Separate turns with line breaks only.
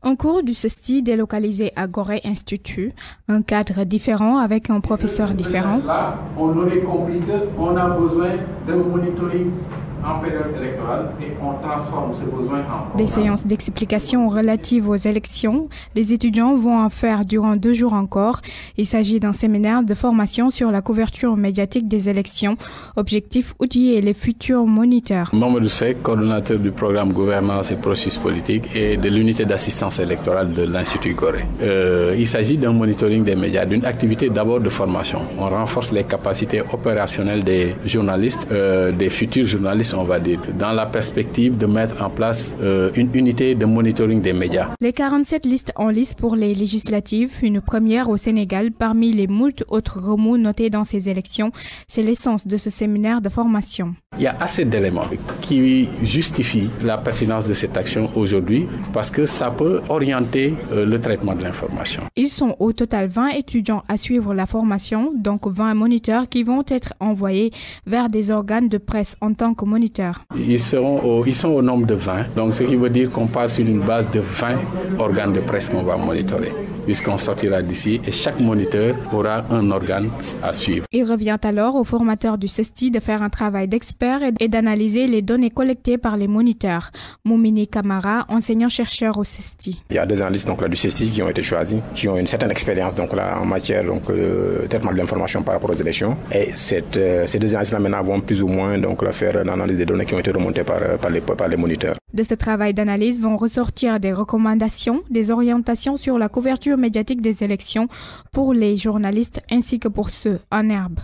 Un cours du CESTI délocalisé à Gorée Institut, un cadre différent avec un professeur différent.
Là, on aurait compris qu'on a besoin d'un monitoring en période électorale et on transforme ce besoin en programme.
Des séances d'explication relatives aux élections. Les étudiants vont en faire durant 2 jours encore. Il s'agit d'un séminaire de formation sur la couverture médiatique des élections. Objectif, outiller les futurs moniteurs.
Mamadou Seck, coordonnateur du programme Gouvernance et processus politique et de l'unité d'assistance électorale de l'Institut Gorée. Il s'agit d'un monitoring des médias, d'une activité d'abord de formation. On renforce les capacités opérationnelles des journalistes, des futurs journalistes, on va dire, dans la perspective de mettre en place une unité de monitoring des médias.
Les 47 listes en lice pour les législatives, une première au Sénégal parmi les moult autres remous notés dans ces élections. C'est l'essence de ce séminaire de formation.
Il y a assez d'éléments qui justifient la pertinence de cette action aujourd'hui parce que ça peut orienter le traitement de l'information.
Ils sont au total 20 étudiants à suivre la formation, donc 20 moniteurs qui vont être envoyés vers des organes de presse en tant que moniteurs.
Ils sont au nombre de 20, donc ce qui veut dire qu'on part sur une base de 20 organes de presse qu'on va monitorer, puisqu'on sortira d'ici et chaque moniteur aura un organe à suivre.
Il revient alors aux formateurs du CESTI de faire un travail d'expert et d'analyser les données collectées par les moniteurs. Moumini Kamara, enseignant-chercheur au CESTI.
Il y a 2 analystes du CESTI qui ont été choisis, qui ont une certaine expérience en matière de traitement de l'information par rapport aux élections. Et ces 2 analystes-là maintenant vont plus ou moins faire l'analyse des données qui ont été remontées par les moniteurs.
De ce travail d'analyse vont ressortir des recommandations, des orientations sur la couverture médiatique des élections pour les journalistes ainsi que pour ceux en herbe.